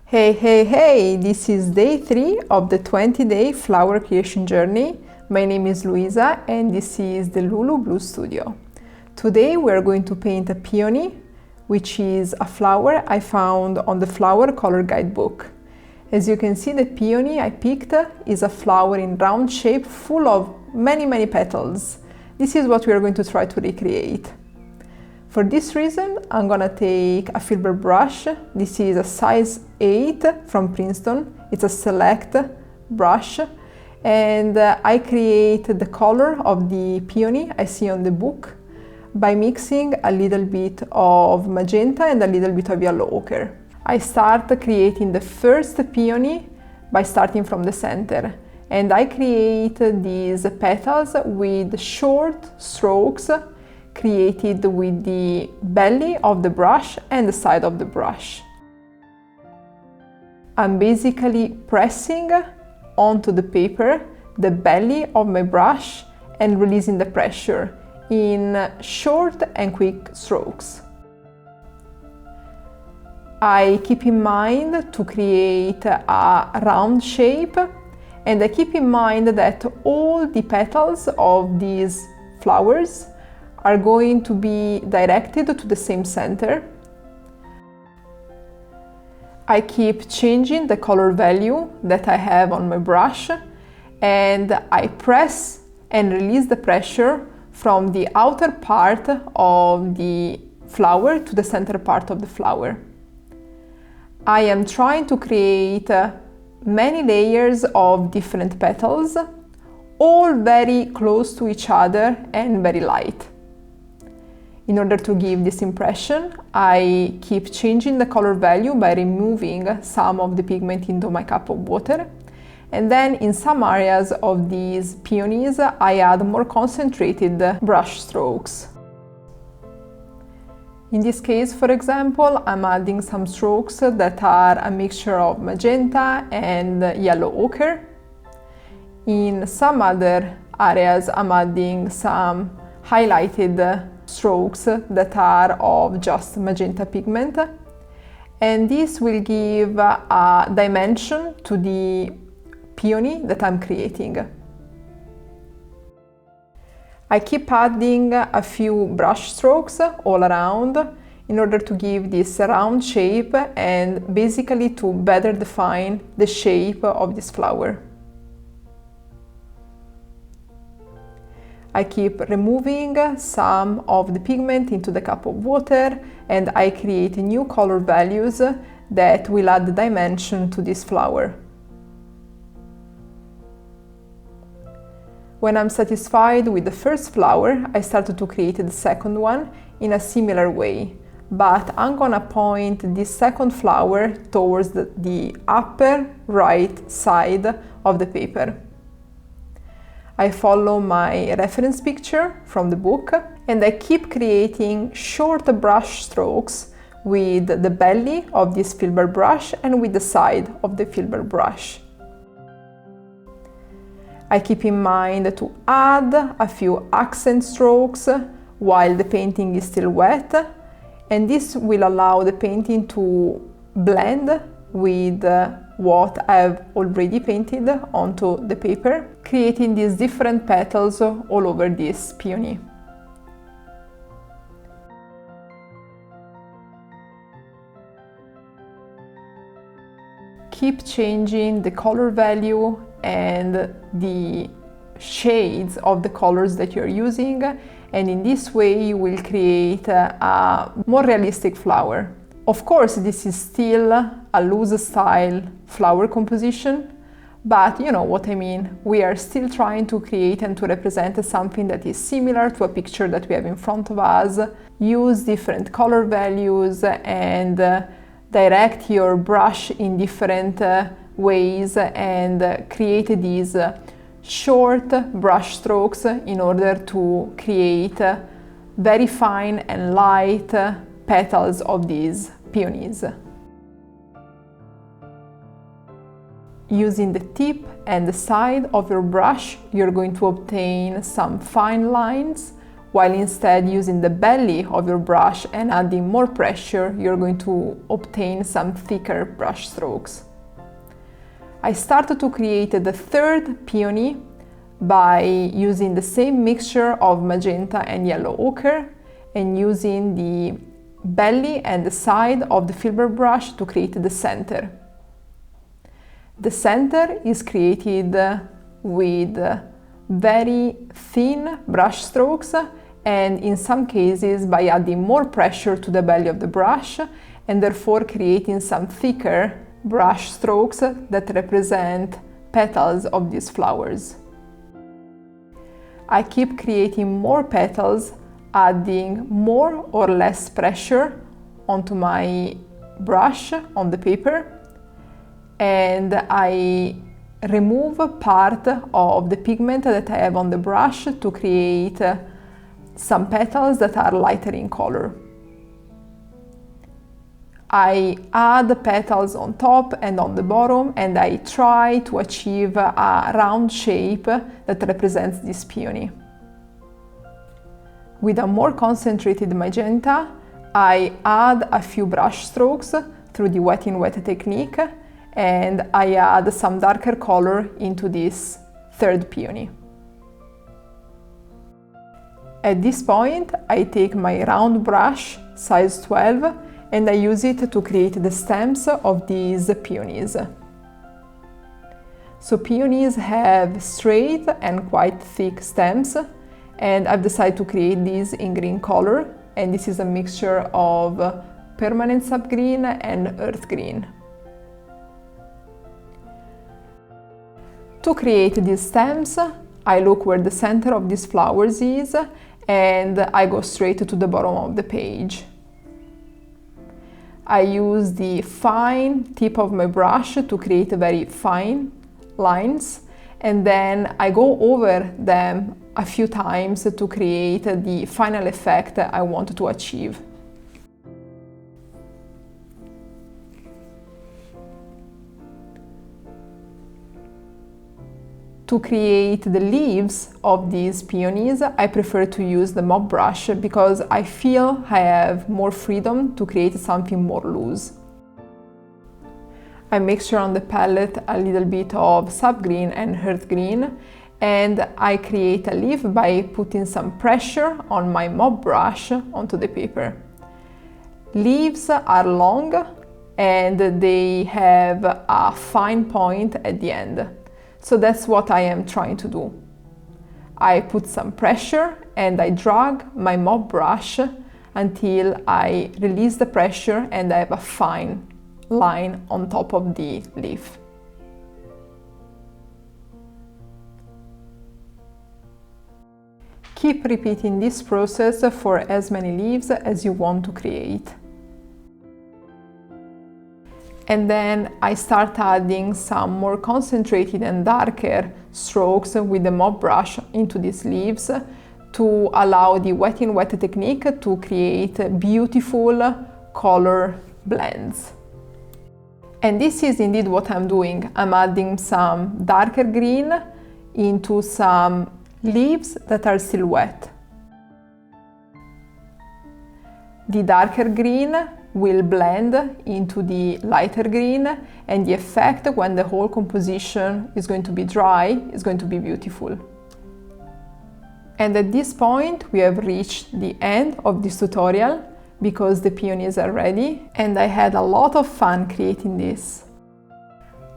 Hey, this is day 3 of the 20-day flower creation journey. My name is Luisa and this is the Lulu Blue Studio. Today we are going to paint a peony, which is a flower I found on the Flower Color guidebook. As you can see, the peony I picked is a flower in round shape full of many petals. This is what we are going to try to recreate. For this reason, I'm gonna take a filbert brush. This is a size 8 from Princeton. It's a select brush. And I create the color of the peony I see on the book by mixing a little bit of magenta and a little bit of yellow ochre. I start creating the first peony by starting from the center. And I create these petals with short strokes created with the belly of the brush and the side of the brush. I'm basically pressing onto the paper the belly of my brush and releasing the pressure in short and quick strokes. I keep in mind to create a round shape, and I keep in mind that all the petals of these flowers are going to be directed to the same center. I keep changing the color value that I have on my brush, and I press and release the pressure from the outer part of the flower to the center part of the flower. I am trying to create many layers of different petals, all very close to each other and very light. In order to give this impression, I keep changing the color value by removing some of the pigment into my cup of water. And then in some areas of these peonies, I add more concentrated brush strokes. In this case, for example, I'm adding some strokes that are a mixture of magenta and yellow ochre. In some other areas, I'm adding some highlighted strokes that are of just magenta pigment, and this will give a dimension to the peony that I'm creating. I keep adding a few brush strokes all around in order to give this round shape and basically to better define the shape of this flower. I keep removing some of the pigment into the cup of water, and I create new color values that will add the dimension to this flower. When I'm satisfied with the first flower, I started to create the second one in a similar way, but I'm gonna point this second flower towards the upper right side of the paper. I follow my reference picture from the book, and I keep creating short brush strokes with the belly of this filbert brush and with the side of the filbert brush. I keep in mind to add a few accent strokes while the painting is still wet, and this will allow the painting to blend with what I've already painted onto the paper, creating these different petals all over this peony. Keep changing the color value and the shades of the colors that you're using, and in this way you will create a more realistic flower. Of course, this is still a loose style flower composition, but you know what I mean. We are still trying to create and to represent something that is similar to a picture that we have in front of us. Use different color values and direct your brush in different ways and create these short brush strokes in order to create very fine and light petals of these peonies. Using the tip and the side of your brush, you're going to obtain some fine lines while instead using the belly of your brush and adding more pressure, you're going to obtain some thicker brush strokes. I started to create the third peony by using the same mixture of magenta and yellow ochre and using the belly and the side of the filbert brush to create the center. The center is created with very thin brush strokes and in some cases by adding more pressure to the belly of the brush and therefore creating some thicker brush strokes that represent petals of these flowers. I keep creating more petals, adding more or less pressure onto my brush on the paper, and I remove part of the pigment that I have on the brush to create some petals that are lighter in color. I add petals on top and on the bottom, and I try to achieve a round shape that represents this peony. With a more concentrated magenta, I add a few brush strokes through the wet in wet technique, and I add some darker color into this third peony. At this point, I take my round brush, size 12, and I use it to create the stems of these peonies. So peonies have straight and quite thick stems, and I've decided to create these in green color, and this is a mixture of permanent subgreen and earth green. To create these stems, I look where the center of these flowers is, and I go straight to the bottom of the page. I use the fine tip of my brush to create very fine lines, and then I go over them a few times to create the final effect I want to achieve. To create the leaves of these peonies, I prefer to use the mop brush because I feel I have more freedom to create something more loose. I mixture on the palette a little bit of subgreen and earth green, and I create a leaf by putting some pressure on my mop brush onto the paper. Leaves are long and they have a fine point at the end. So that's what I am trying to do. I put some pressure and I drag my mop brush until I release the pressure and I have a fine line on top of the leaf. Keep repeating this process for as many leaves as you want to create. And then I start adding some more concentrated and darker strokes with the mop brush into these leaves to allow the wet in wet technique to create beautiful color blends. And this is indeed what I'm doing. I'm adding some darker green into some leaves that are still wet. The darker green will blend into the lighter green, and the effect when the whole composition is going to be dry is going to be beautiful. And at this point we have reached the end of this tutorial because the peonies are ready, and I had a lot of fun creating this.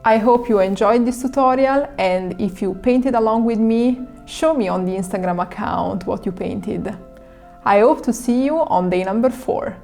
I hope you enjoyed this tutorial, and if you painted along with me, show me on the Instagram account what you painted. I hope to see you on day number 4.